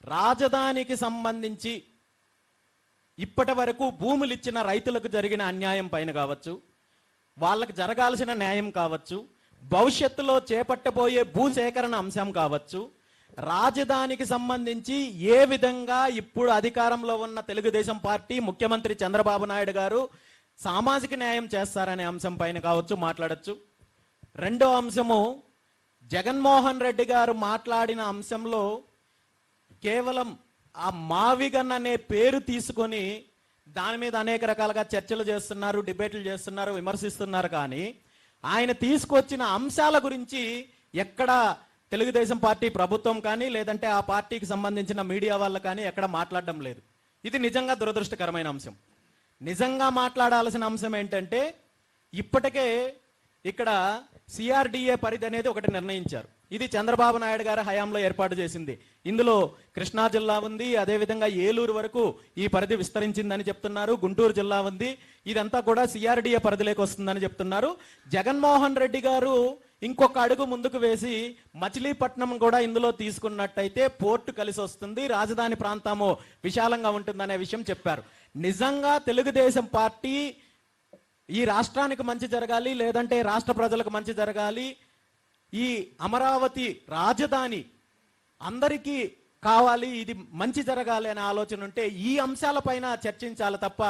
రాజధానికి సంబంధించి ఇప్పటి వరకు భూములు ఇచ్చిన రైతులకు జరిగిన అన్యాయం పైన కావచ్చు, వాళ్ళకి జరగాల్సిన న్యాయం కావచ్చు, భవిష్యత్తులో చేపట్టబోయే భూసేకరణ అంశం కావచ్చు, రాజధానికి సంబంధించి ఏ విధంగా ఇప్పుడు అధికారంలో ఉన్న తెలుగుదేశం పార్టీ ముఖ్యమంత్రి చంద్రబాబు నాయుడు గారు సామాజిక న్యాయం చేస్తారనే అంశం పైన కావచ్చు మాట్లాడచ్చు. రెండో అంశము, జగన్మోహన్ రెడ్డి గారు మాట్లాడిన అంశంలో కేవలం ఆ మావిగన్ అనే పేరు తీసుకొని దాని మీద అనేక రకాలుగా చర్చలు చేస్తున్నారు, డిబేట్లు చేస్తున్నారు, విమర్శిస్తున్నారు. కానీ ఆయన తీసుకొచ్చిన అంశాల గురించి ఎక్కడ తెలుగుదేశం పార్టీ ప్రభుత్వం కానీ లేదంటే ఆ పార్టీకి సంబంధించిన మీడియా వాళ్ళు కానీ ఎక్కడ మాట్లాడడం లేదు. ఇది నిజంగా దురదృష్టకరమైన అంశం. నిజంగా మాట్లాడాల్సిన అంశం ఏంటంటే, ఇప్పటికే ఇక్కడ సిఆర్డిఏ పరిధి అనేది ఒకటి నిర్ణయించారు. ఇది చంద్రబాబు నాయుడు గారి హయాంలో ఏర్పాటు చేసింది. ఇందులో కృష్ణా జిల్లా ఉంది, అదేవిధంగా ఏలూరు వరకు ఈ పరిధి విస్తరించిందని చెప్తున్నారు, గుంటూరు జిల్లా ఉంది. ఇదంతా కూడా సిఆర్డిఏ పరిధిలోకి వస్తుందని చెప్తున్నారు. జగన్మోహన్ రెడ్డి గారు ఇంకొక అడుగు ముందుకు వేసి మచిలీపట్నం కూడా ఇందులో తీసుకున్నట్టయితే పోర్టు కలిసి వస్తుంది, రాజధాని ప్రాంతము విశాలంగా ఉంటుందనే విషయం చెప్పారు. నిజంగా తెలుగుదేశం పార్టీ ఈ రాష్ట్రానికి మంచి జరగాలి, లేదంటే రాష్ట్ర ప్రజలకు మంచి జరగాలి, ఈ అమరావతి రాజధాని అందరికీ కావాలి, ఇది మంచి జరగాలి అనే ఆలోచన ఉంటే ఈ అంశాలపైన చర్చించాలి తప్ప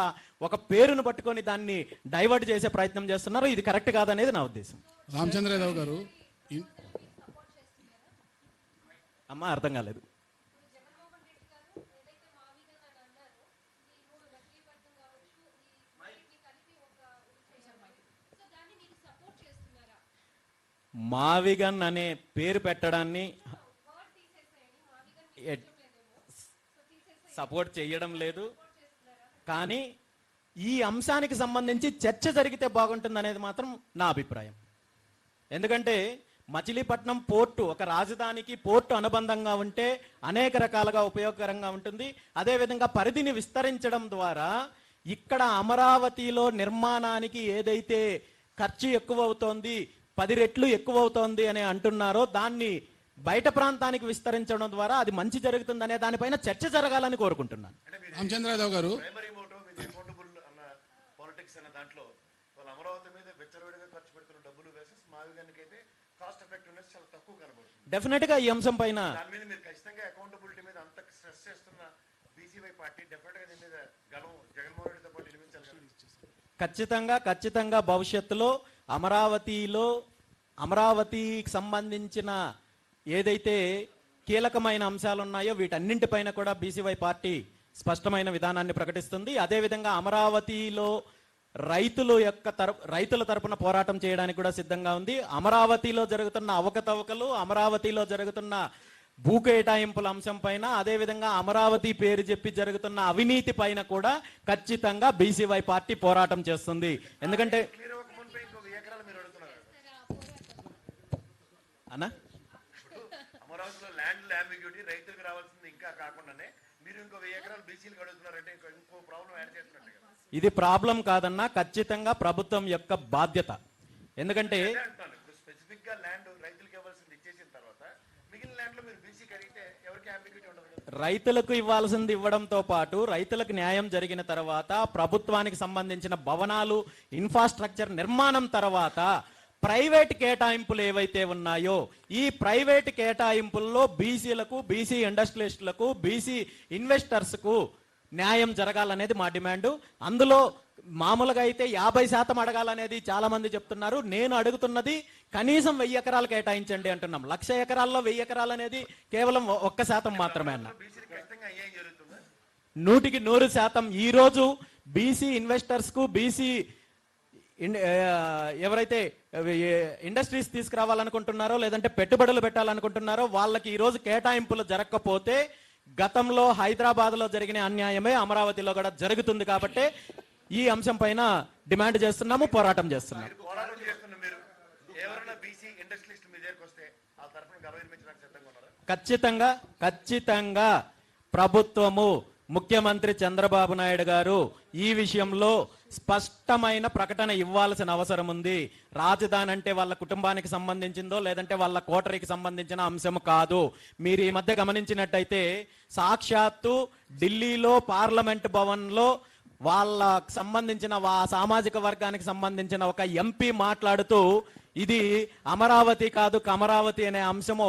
ఒక పేరును పట్టుకొని దాన్ని డైవర్ట్ చేసే ప్రయత్నం చేస్తున్నారు. ఇది కరెక్ట్ కాదనేది నా ఉద్దేశం. రామచంద్రరావు గారు, అమ్మా అర్థం కాలేదు. మావిగన్ అనే పేరు పెట్టడాన్ని సపోర్ట్ చేయడం లేదు. కానీ ఈ అంశానికి సంబంధించి చర్చ జరిగితే బాగుంటుంది అనేది మాత్రం నా అభిప్రాయం. ఎందుకంటే మచిలీపట్నం పోర్టు ఒక రాజధానికి పోర్టు అనుబంధంగా ఉంటే అనేక రకాలుగా ఉపయోగకరంగా ఉంటుంది. అదేవిధంగా పరిధిని విస్తరించడం ద్వారా ఇక్కడ అమరావతిలో నిర్మాణానికి ఏదైతే ఖర్చు ఎక్కువ అవుతోంది, 10 రెట్లు ఎక్కువ అవుతోంది అని అంటున్నారో దాన్ని బయట ప్రాంతానికి విస్తరించడం ద్వారా అది మంచి జరుగుతుంది అనే దానిపైన చర్చ జరగాలని కోరుకుంటున్నాను. రామచంద్రరావు గారు, డెఫినెట్ గా ఈ అంశం పైన ఖచ్చితంగా భవిష్యత్తులో అమరావతికి సంబంధించిన ఏదైతే కీలకమైన అంశాలు ఉన్నాయో వీటన్నింటిపైన కూడా బీసీవై పార్టీ స్పష్టమైన విధానాన్ని ప్రకటిస్తుంది. అదేవిధంగా అమరావతిలో రైతుల తరపున పోరాటం చేయడానికి కూడా సిద్ధంగా ఉంది. అమరావతిలో జరుగుతున్న అవకతవకలు, అమరావతిలో జరుగుతున్న భూ కేటాయింపుల అంశం పైన, అదేవిధంగా అమరావతి పేరు చెప్పి జరుగుతున్న అవినీతి పైన కూడా ఖచ్చితంగా బీసీవై పార్టీ పోరాటం చేస్తుంది. ఎందుకంటే అన్నా అమరావతిలో ల్యాండ్ అంబిగ్యూటీ రైతులకు రావాల్సింది ఇంకా కాకుండానే మీరు ఇంకో 1000 ఎకరాలు బీసీలకు అడుగుతున్నారంటే ఇంకో ప్రాబ్లం యాడ్ చేస్తున్నట్టు. ఇది ప్రాబ్లం కాదన్నా, ఖచ్చితంగా ప్రభుత్వం యొక్క బాధ్యత. ఎందుకంటే స్పెసిఫిక్ గా ల్యాండ్ రైతులకు ఇవ్వాల్సింది ఇచ్చేసిన తర్వాత మిగిలిన ల్యాండ్ లో మీరు బీసీకి అడిగితే ఎవరికి అంబిగ్యూటీ ఉండదు. రైతులకు ఇవ్వాల్సింది ఇవ్వడంతో పాటు రైతులకు న్యాయం జరిగిన తర్వాత ప్రభుత్వానికి సంబంధించిన భవనాలు, ఇన్ఫ్రాస్ట్రక్చర్ నిర్మాణం తర్వాత ప్రైవేట్ కేటాయింపులు ఏవైతే ఉన్నాయో ఈ ప్రైవేట్ కేటాయింపుల్లో బీసీలకు, బీసీ ఇండస్ట్రియలిస్టులకు, బీసీ ఇన్వెస్టర్స్కు న్యాయం జరగాలనేది మా డిమాండ్. అందులో మామూలుగా అయితే 50% అడగాలనేది చాలా మంది చెప్తున్నారు. నేను అడుగుతున్నది కనీసం 1000 ఎకరాలు కేటాయించండి అంటున్నాం. 1,00,000 ఎకరాల్లో 1000 ఎకరాలు అనేది కేవలం 1% మాత్రమే అన్న. 100% ఈరోజు బీసీ ఇన్వెస్టర్స్ కు, బీసీ ఎవరైతే ఇండస్ట్రీస్ తీసుకురావాలనుకుంటున్నారో లేదంటే పెట్టుబడులు పెట్టాలనుకుంటున్నారో వాళ్ళకి ఈరోజు కేటాయింపులు జరగకపోతే గతంలో హైదరాబాద్ లో జరిగిన అన్యాయమే అమరావతిలో కూడా జరుగుతుంది. కాబట్టి ఈ అంశం పైన డిమాండ్ చేస్తున్నాము, పోరాటం చేస్తున్నాము. ఖచ్చితంగా ప్రభుత్వము ముఖ్యమంత్రి చంద్రబాబు నాయుడు గారు ఈ విషయంలో స్పష్టమైన ప్రకటన ఇవ్వాల్సిన అవసరం ఉంది. రాజధాని అంటే వాళ్ళ కుటుంబానికి సంబంధించిందో లేదంటే వాళ్ళ కోటరీకి సంబంధించిన అంశం కాదు. మీరు ఈ మధ్య గమనించినట్టయితే సాక్షాత్తు ఢిల్లీలో పార్లమెంట్ భవన్లో వాళ్ళకు సంబంధించిన సామాజిక వర్గానికి సంబంధించిన ఒక ఎంపీ మాట్లాడుతూ ఇది అమరావతి కాదు కమరావతి అనే అంశము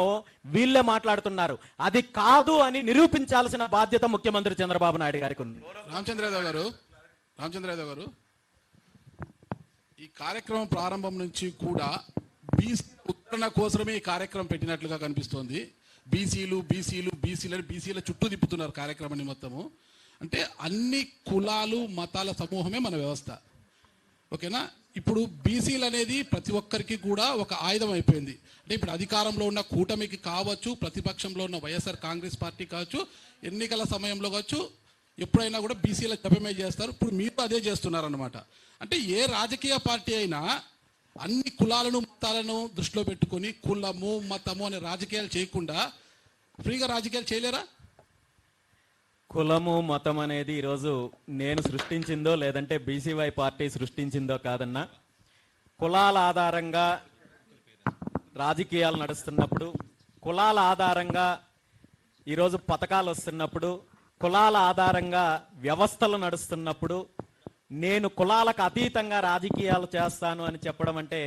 వీళ్ళే మాట్లాడుతున్నారు. అది కాదు అని నిరూపించాల్సిన బాధ్యత ముఖ్యమంత్రి చంద్రబాబు నాయుడు గారికి ఉంది. రామచంద్రరావు గారు ఈ కార్యక్రమం ప్రారంభం నుంచి కూడా బీసీ ఉత్తరణ కోసమే ఈ కార్యక్రమం పెట్టినట్లుగా కనిపిస్తోంది. బీసీల చుట్టూ తిప్పుతున్నారు కార్యక్రమాన్ని మొత్తము. అంటే అన్ని కులాలు మతాల సమూహమే మన వ్యవస్థ, ఓకేనా? ఇప్పుడు బీసీలు అనేది ప్రతి ఒక్కరికి కూడా ఒక ఆయుధం అయిపోయింది. అంటే ఇప్పుడు అధికారంలో ఉన్న కూటమికి కావచ్చు, ప్రతిపక్షంలో ఉన్న వైఎస్ఆర్ కాంగ్రెస్ పార్టీ కావచ్చు, ఎన్నికల సమయంలో కావచ్చు, ఎప్పుడైనా కూడా బీసీల జపమే చేస్తారు. ఇప్పుడు మీరు అదే చేస్తున్నారన్నమాట. అంటే ఏ రాజకీయ పార్టీ అయినా అన్ని కులాలను మతాలను దృష్టిలో పెట్టుకొని కులము మతము అనే రాజకీయాలు చేయకుండా ఫ్రీగా రాజకీయాలు చేయలేరా? కులము మతం అనేది ఈరోజు నేను సృష్టించిందో లేదంటే బీసీవై పార్టీ సృష్టించిందో కాదన్నా, కులాల ఆధారంగా రాజకీయాలు నడుస్తున్నప్పుడు, కులాల ఆధారంగా ఈరోజు పథకాలు వస్తున్నప్పుడు, కులాల ఆధారంగా వ్యవస్థలు నడుస్తున్నప్పుడు నేను కులాలకు అతీతంగా రాజకీయాలు చేస్తాను అని చెప్పడం అంటే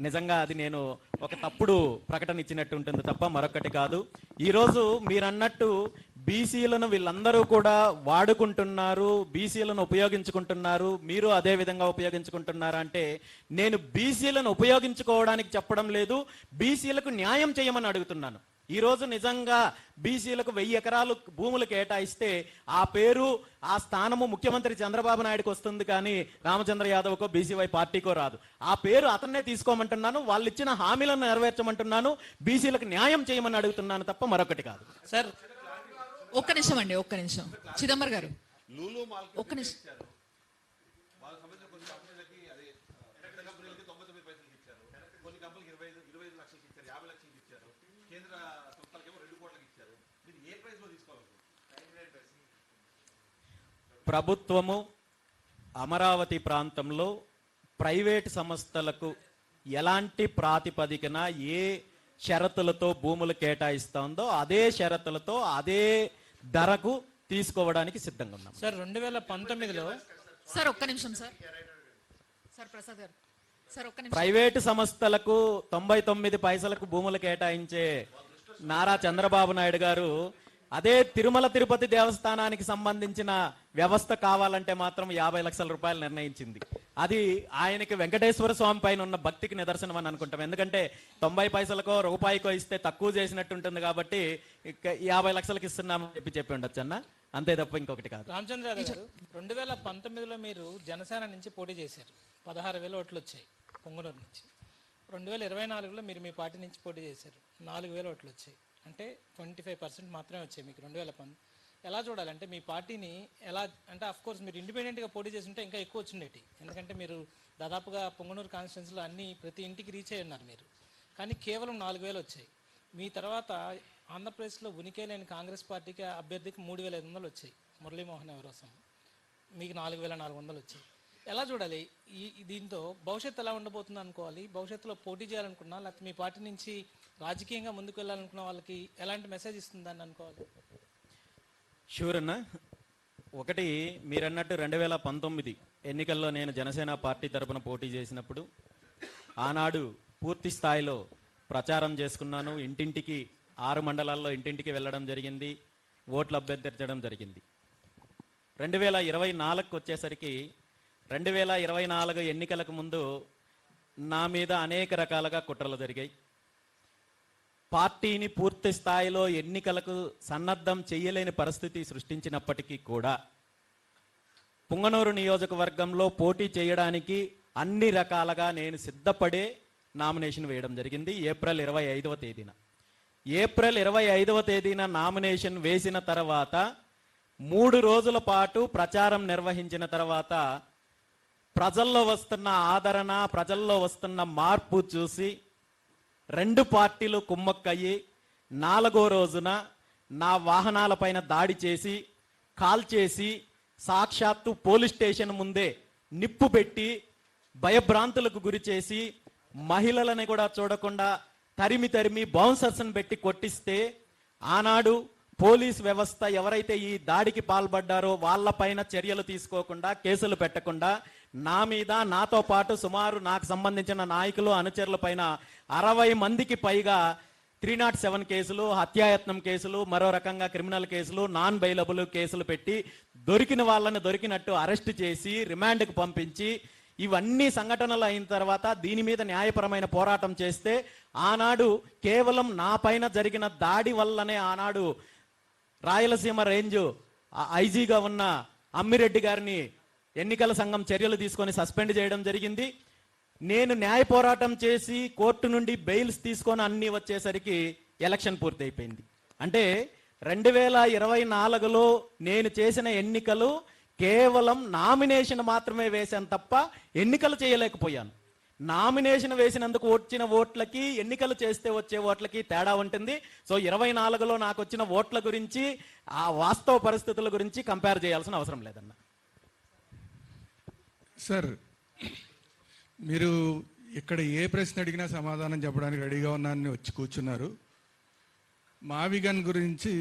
నిజంగా అది నేను ఒక తప్పుడు ప్రకటన ఇచ్చినట్టు ఉంటుంది తప్ప మరొకటి కాదు. ఈరోజు మీరన్నట్టు బీసీలను వీళ్ళందరూ కూడా వాడుకుంటున్నారు, బీసీలను ఉపయోగించుకుంటున్నారు, మీరు అదే విధంగా ఉపయోగించుకుంటున్నారా అంటే నేను బీసీలను ఉపయోగించుకోవడానికి చెప్పడం లేదు, బీసీలకు న్యాయం చేయమని అడుగుతున్నాను. ఈరోజు నిజంగా బీసీలకు 1000 ఎకరాలు భూములు కేటాయిస్తే ఆ పేరు ఆ స్థానము ముఖ్యమంత్రి చంద్రబాబు నాయుడుకి వస్తుంది, కానీ రామచంద్ర యాదవ్కో బీసీవై పార్టీకో రాదు. ఆ పేరు అతన్నే తీసుకోమంటున్నాను, వాళ్ళు ఇచ్చిన హామీలను నెరవేర్చమంటున్నాను, బీసీలకు న్యాయం చేయమని అడుగుతున్నాను తప్ప మరొకటి కాదు. సార్ ఒక్క నిమిషం అండి, ఒక్క నిమిషం. చిదంబర్ గారు ఒక్క నిమిషం. ప్రభుత్వము అమరావతి ప్రాంతంలో ప్రైవేట్ సంస్థలకు ఎలాంటి ప్రాతిపదికన ఏ షరతులతో భూములు కేటాయిస్తుందో అదే షరతులతో అదే ధరకు తీసుకోవడానికి సిద్ధంగా ఉన్నాం. సార్ 2019లో సార్ ఒక్క నిమిషం సార్. సార్ ప్రసాద్ గారు సార్ ఒక్క నిమిషం. ప్రైవేటు సంస్థలకు 99 పైసలకు భూములు కేటాయించే నారా చంద్రబాబు నాయుడు గారు అదే తిరుమల తిరుపతి దేవస్థానానికి సంబంధించిన వ్యవస్థ కావాలంటే మాత్రం 50 లక్షల రూపాయలు నిర్ణయించింది. అది ఆయనకి వెంకటేశ్వర స్వామి పైన ఉన్న భక్తికి నిదర్శనం అని అనుకుంటాం. ఎందుకంటే 90 పైసలకో రూపాయికో ఇస్తే తక్కువ చేసినట్టు ఉంటుంది కాబట్టి 50 లక్షలకు ఇస్తున్నామని చెప్పి ఉండొచ్చు అన్న, అంతే తప్ప ఇంకొకటి కాదు. రామచంద్ర గారు 2019లో మీరు జనసేన నుంచి పోటీ చేశారు, 16,000 ఓట్లు వచ్చాయి పొంగనూరు నుంచి. 2024లో మీరు మీ పార్టీ నుంచి పోటీ చేశారు, 4,000 ఓట్లు వచ్చాయి. అంటే 25% మాత్రమే వచ్చాయి మీకు 2019. ఎలా చూడాలంటే మీ పార్టీని ఎలా అంటే అఫ్ కోర్స్ మీరు ఇండిపెండెంట్గా పోటీ చేస్తుంటే ఇంకా ఎక్కువ వచ్చిండేటి, ఎందుకంటే మీరు దాదాపుగా పొంగనూరు కాన్స్టిట్యున్సీలో అన్ని ప్రతి ఇంటికి రీచ్ అయ్యి ఉన్నారు మీరు, కానీ కేవలం 4,000 వచ్చాయి. మీ తర్వాత ఆంధ్రప్రదేశ్లో ఉనికి లేని కాంగ్రెస్ పార్టీకి అభ్యర్థికి 3,500 వచ్చాయి, మురళీమోహన్ ఎవరోసం, మీకు 4,400 వచ్చాయి. ఎలా చూడాలి దీంతో భవిష్యత్తు ఎలా ఉండబోతుంది అనుకోవాలి? భవిష్యత్తులో పోటీ చేయాలనుకున్నా లేకపోతే మీ పార్టీ నుంచి రాజకీయంగా ముందుకు వెళ్ళాలనుకున్న వాళ్ళకి ఎలాంటి మెసేజ్ ఇస్తుందని అనుకోవాలి? షూర్ అన్న. ఒకటి, మీరన్నట్టు 2019 ఎన్నికల్లో నేను జనసేన పార్టీ తరపున పోటీ చేసినప్పుడు ఆనాడు పూర్తి స్థాయిలో ప్రచారం చేసుకున్నాను. ఇంటింటికి 6 మండలాల్లో ఇంటింటికి వెళ్ళడం జరిగింది, ఓట్లు అభ్యర్థించడం జరిగింది. 2024కు వచ్చేసరికి 2024 ఎన్నికలకు ముందు నా మీద అనేక రకాలుగా కుట్రలు జరిగాయి. పార్టీని పూర్తి స్థాయిలో ఎన్నికలకు సన్నద్ధం చేయలేని పరిస్థితి సృష్టించినప్పటికీ కూడా పుంగనూరు నియోజకవర్గంలో పోటీ చేయడానికి అన్ని రకాలుగా నేను సిద్ధపడే నామినేషన్ వేయడం జరిగింది ఏప్రిల్ 25వ తేదీన. ఏప్రిల్ 25వ తేదీన నామినేషన్ వేసిన తర్వాత 3 రోజుల పాటు ప్రచారం నిర్వహించిన తర్వాత ప్రజల్లో వస్తున్న ఆదరణ, ప్రజల్లో వస్తున్న మార్పు చూసి 2 పార్టీలు కుమ్మక్కయ్యి 4వ రోజున నా వాహనాలపైన దాడి చేసి కాల్ చేసి సాక్షాత్తు పోలీస్ స్టేషన్ ముందే నిప్పు పెట్టి భయభ్రాంతులకు గురి చేసి మహిళలని కూడా చూడకుండా తరిమి బౌన్సర్స్ని పెట్టి కొట్టిస్తే ఆనాడు పోలీస్ వ్యవస్థ ఎవరైతే ఈ దాడికి పాల్పడ్డారో వాళ్ళపైన చర్యలు తీసుకోకుండా కేసులు పెట్టకుండా నా మీద నాతో పాటు సుమారు నాకు సంబంధించిన నాయకులు అనుచరుల పైన 60 మందికి పైగా 307 కేసులు, హత్యాయత్నం కేసులు, మరో రకంగా క్రిమినల్ కేసులు, నాన్ బెయిలబుల్ కేసులు పెట్టి దొరికిన వాళ్ళని దొరికినట్టు అరెస్ట్ చేసి రిమాండ్కి పంపించి ఇవన్నీ సంఘటనలు అయిన తర్వాత దీని మీద న్యాయపరమైన పోరాటం చేస్తే ఆనాడు కేవలం నా పైన జరిగిన దాడి వల్లనే ఆనాడు రాయలసీమ రేంజ్ ఐజీగా ఉన్న అమ్మిరెడ్డి గారిని ఎన్నికల సంఘం చర్యలు తీసుకొని సస్పెండ్ చేయడం జరిగింది. నేను న్యాయ పోరాటం చేసి కోర్టు నుండి బెయిల్స్ తీసుకొని అన్ని వచ్చేసరికి ఎలక్షన్ పూర్తి అయిపోయింది. అంటే 2024లో నేను చేసిన ఎన్నికలు కేవలం నామినేషన్ మాత్రమే వేశాను తప్ప ఎన్నికలు చేయలేకపోయాను. నామినేషన్ వేసినందుకు వచ్చిన ఓట్లకి ఎన్నికలు చేస్తే వచ్చే ఓట్లకి తేడా ఉంటుంది. సో 24లో నాకు వచ్చిన ఓట్ల గురించి ఆ వాస్తవ పరిస్థితుల గురించి కంపేర్ చేయాల్సిన అవసరం లేదన్న. సార్, మీరు ఇక్కడ ఏ ప్రశ్న అడిగినా సమాధానం చెప్పడానికి రెడీగా ఉన్నానని వచ్చి కూర్చున్నారు. మావిగన్ గురించి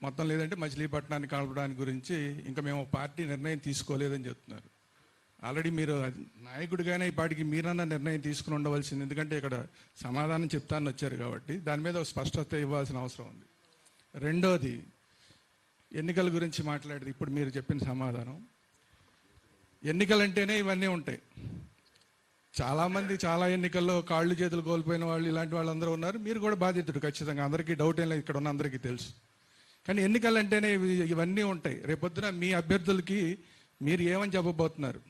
మొత్తం లేదంటే మచిలీపట్నాన్ని కలపడానికి గురించి ఇంకా మేము పార్టీ నిర్ణయం తీసుకోలేదని చెప్తున్నారు. ఆల్రెడీ మీరు నాయకుడిగానే ఈ పార్టీకి మీరన్నా నిర్ణయం తీసుకుని ఉండవలసింది, ఎందుకంటే ఇక్కడ సమాధానం చెప్తాను వచ్చారు కాబట్టి దాని మీద ఒక స్పష్టత ఇవ్వాల్సిన అవసరం ఉంది. రెండోది, ఎన్నికల గురించి మాట్లాడేది ఇప్పుడు మీరు చెప్పిన సమాధానం. ఎన్నికలంటేనే ఇవన్నీ ఉంటాయి. చాలామంది చాలా ఎన్నికల్లో కాళ్ళు చేతులు కోల్పోయిన వాళ్ళు ఇలాంటి వాళ్ళందరూ ఉన్నారు. మీరు కూడా బాధితుడు ఖచ్చితంగా, అందరికీ డౌట్ ఏం లేదు, ఇక్కడ ఉన్న అందరికీ తెలుసు. కానీ ఎన్నికలంటేనే ఇవన్నీ ఉంటాయి. రేపొద్దున మీ అభ్యర్థులకి మీరు ఏమని చెప్పబోతున్నారు?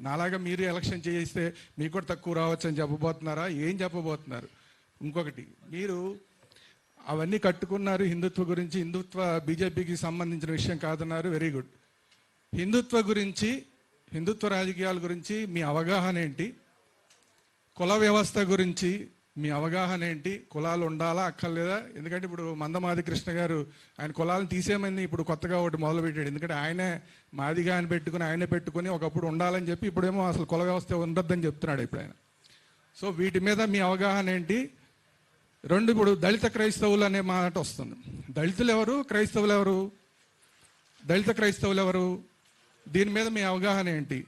నాలాగా మీరు ఎలక్షన్ చేయిస్తే మీకు కూడా తక్కువ రావచ్చు అని చెప్పబోతున్నారా? ఏం చెప్పబోతున్నారు? ఇంకొకటి, మీరు అవన్నీ కట్టుకున్నారు హిందుత్వ గురించి, హిందుత్వ బీజేపీకి సంబంధించిన విషయం కాదన్నారు, వెరీ గుడ్. హిందుత్వ గురించి, హిందుత్వ రాజకీయాల గురించి మీ అవగాహన ఏంటి? కుల వ్యవస్థ గురించి మీ అవగాహన ఏంటి? కులాలు ఉండాలా అక్కర్లేదా? ఎందుకంటే ఇప్పుడు మందమాది కృష్ణ గారు ఆయన కులాలను తీసేయమని ఇప్పుడు కొత్తగా ఒకటి మొదలుపెట్టాడు. ఎందుకంటే ఆయనే మాదిగా ఆయన పెట్టుకుని ఒకప్పుడు ఉండాలని చెప్పి ఇప్పుడేమో అసలు కుల వ్యవస్థ ఉండొద్దని చెప్తున్నాడు ఇప్పుడు ఆయన. సో వీటి మీద మీ అవగాహన ఏంటి? రెండు, ఇప్పుడు దళిత క్రైస్తవులు అనే మాట వస్తుంది. దళితులు ఎవరు? క్రైస్తవులు ఎవరు? దళిత క్రైస్తవులు ఎవరు? దీని మీద మీ అవగాహన ఏంటి?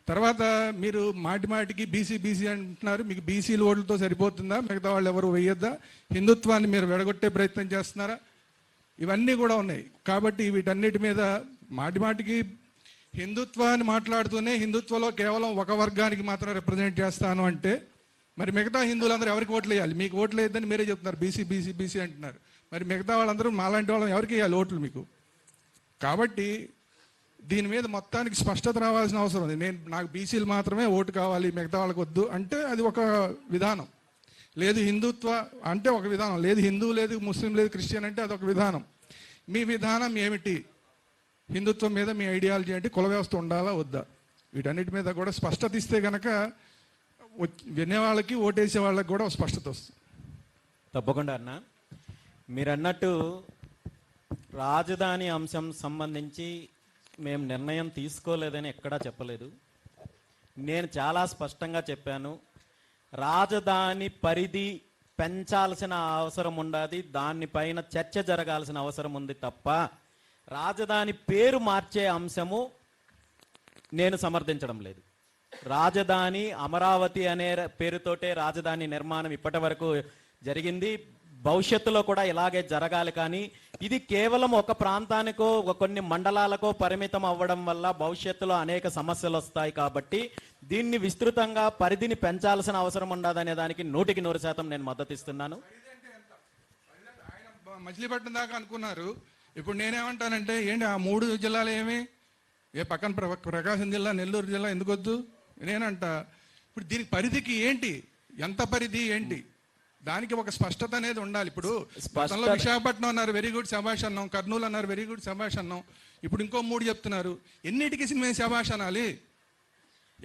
తర్వాత మీరు మాటికి బీసీ అంటున్నారు. మీకు బీసీలు ఓట్లతో సరిపోతుందా? మిగతా వాళ్ళు ఎవరు వేయొద్దా? హిందుత్వాన్ని మీరు విడగొట్టే ప్రయత్నం చేస్తున్నారా? ఇవన్నీ కూడా ఉన్నాయి. కాబట్టి వీటన్నిటి మీద మాటికి హిందుత్వాన్ని మాట్లాడుతూనే హిందుత్వలో కేవలం ఒక వర్గానికి మాత్రం రిప్రజెంట్ చేస్తాను అంటే మరి మిగతా హిందువులందరూ ఎవరికి ఓట్లు వేయాలి? మీకు ఓట్లు వేయద్దని మీరే చెప్తున్నారు. బీసీ అంటున్నారు. మరి మిగతా వాళ్ళందరూ మాలాంటి వాళ్ళని ఎవరికి వేయాలి ఓట్లు మీకు? కాబట్టి దీని మీద మొత్తానికి స్పష్టత రావాల్సిన అవసరం ఉంది. నాకు బీసీలు మాత్రమే ఓటు కావాలి, మిగతా వాళ్ళకి వద్దు అంటే అది ఒక విధానం. లేదు హిందుత్వ అంటే ఒక విధానం, లేదు హిందూ లేదు ముస్లిం లేదు క్రిస్టియన్ అంటే అదొక విధానం. మీ విధానం ఏమిటి? హిందుత్వం మీద మీ ఐడియాలజీ ఏంటి? కుల వ్యవస్థ ఉండాలా వద్దా? వీటన్నిటి మీద కూడా స్పష్టత ఇస్తే కనుక వినేవాళ్ళకి ఓటేసే వాళ్ళకి కూడా స్పష్టత వస్తుంది. తప్పకుండా అన్న, మీరు అన్నట్టు రాజధాని అంశం సంబంధించి మేము నిర్ణయం తీసుకోలేదని ఎక్కడా చెప్పలేదు. నేను చాలా స్పష్టంగా చెప్పాను, రాజధాని పరిధి పెంచాల్సిన అవసరం ఉండదు, దానిపైన చర్చ జరగాల్సిన అవసరం ఉంది తప్ప రాజధాని పేరు మార్చే అంశము నేను సమర్థించడం లేదు. రాజధాని అమరావతి అనే పేరుతోటే రాజధాని నిర్మాణం ఇప్పటి వరకు జరిగింది, భవిష్యత్తులో కూడా ఇలాగే జరగాలి. కానీ ఇది కేవలం ఒక ప్రాంతానికో కొన్ని మండలాలకో పరిమితం అవ్వడం వల్ల భవిష్యత్తులో అనేక సమస్యలు వస్తాయి. కాబట్టి దీన్ని విస్తృతంగా పరిధిని పెంచాల్సిన అవసరం ఉండదనే దానికి 100% నేను మద్దతు ఇస్తున్నాను. మచిలీపట్నం దాకా అనుకున్నారు. ఇప్పుడు నేనేమంటానంటే ఏంటి ఆ 3 జిల్లాలు ఏమి? పక్కన ప్రకాశం జిల్లా, నెల్లూరు జిల్లా ఎందుకు వద్దు? నేనంట ఇప్పుడు దీనికి పరిధికి ఏంటి, ఎంత పరిధి ఏంటి, దానికి ఒక స్పష్టత అనేది ఉండాలి. ఇప్పుడు విశాఖపట్నం అన్నారు, వెరీ గుడ్ శభాష్ అన్నాం. కర్నూలు అన్నారు, వెరీ గుడ్ శభాష్ అన్నాం. ఇప్పుడు ఇంకో 3 చెప్తున్నారు. ఎన్నిటికి మేము శభాష్ అనాలి?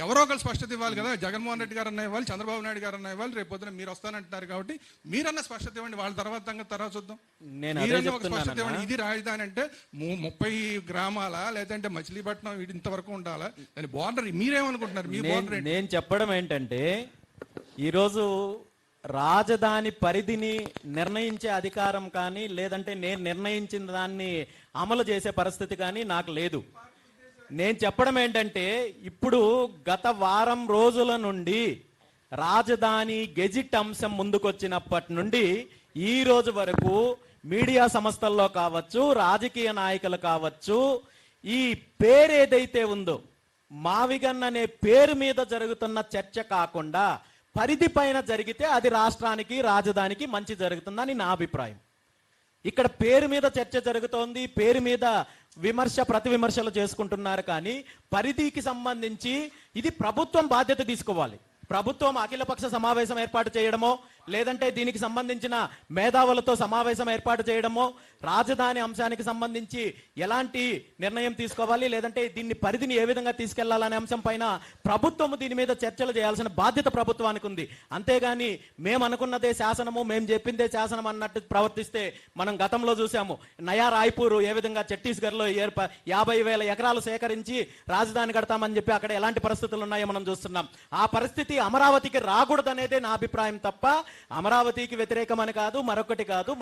ఎవరో ఒకరు స్పష్టత ఇవ్వాలి కదా. జగన్మోహన్ రెడ్డి గారు అన్న ఇవ్వాలి, చంద్రబాబు నాయుడు గారు అన్న ఇవ్వాలి. రేపు పొద్దున మీరు వస్తానంటున్నారు కాబట్టి మీరన్న స్పష్టత ఇవ్వండి. వాళ్ళ తర్వాత చూద్దాం. నేను అదే మీరన్న ఒక స్పష్టత చెప్తున్నానన్నా. ఇవ్వండి. ఇది రాజధాని అంటే 30 గ్రామాల లేదంటే మచిలీపట్నం ఇంతవరకు ఉండాలా? దాని బార్డర్ మీరేమనుకుంటున్నారు? మీ బార్డర్ నేను చెప్పడం ఏంటంటే ఈరోజు రాజధాని పరిధిని నిర్ణయించే అధికారం కానీ లేదంటే నేను నిర్ణయించిన దాన్ని అమలు చేసే పరిస్థితి కానీ నాకు లేదు. నేను చెప్పడం ఏంటంటే ఇప్పుడు గత వారం రోజుల నుండి రాజధాని గెజిట్ అంశం ముందుకొచ్చినప్పటి నుండి ఈ రోజు వరకు మీడియా సంస్థల్లో కావచ్చు, రాజకీయ నాయకులు కావచ్చు, ఈ పేరు ఏదైతే ఉందో మావిగన్ అనే పేరు మీద జరుగుతున్న చర్చ కాకుండా పరిధి పైన జరిగితే అది రాష్ట్రానికి రాజధానికి మంచి జరుగుతుందని నా అభిప్రాయం. ఇక్కడ పేరు మీద చర్చ జరుగుతోంది, పేరు మీద విమర్శ ప్రతి విమర్శలు చేసుకుంటున్నారు. కానీ పరిధికి సంబంధించి ఇది ప్రభుత్వం బాధ్యత తీసుకోవాలి. ప్రభుత్వం అఖిలపక్ష సమావేశం ఏర్పాటు చేయడమో లేదంటే దీనికి సంబంధించిన మేధావులతో సమావేశం ఏర్పాటు చేయడమో, రాజధాని అంశానికి సంబంధించి ఎలాంటి నిర్ణయం తీసుకోవాలి లేదంటే దీన్ని పరిధిని ఏ విధంగా తీసుకెళ్లాలనే అంశం పైన ప్రభుత్వం దీని మీద చర్చలు చేయాల్సిన బాధ్యత ప్రభుత్వానికి ఉంది. అంతేగాని మేము అనుకున్నదే శాసనము, మేము చెప్పిందే శాసనం అన్నట్టు ప్రవర్తిస్తే మనం గతంలో చూసాము. నయా రాయ్పూర్ ఏ విధంగా ఛత్తీస్గఢ్లో 50,000 ఎకరాలు సేకరించి రాజధాని కడతామని చెప్పి అక్కడ ఎలాంటి పరిస్థితులు ఉన్నాయో మనం చూస్తున్నాం. ఆ పరిస్థితి అమరావతికి రాకూడదనేదే నా అభిప్రాయం తప్ప అమరావతికి వ్యతిరేకమని కాదు, మరొకటి కాదు.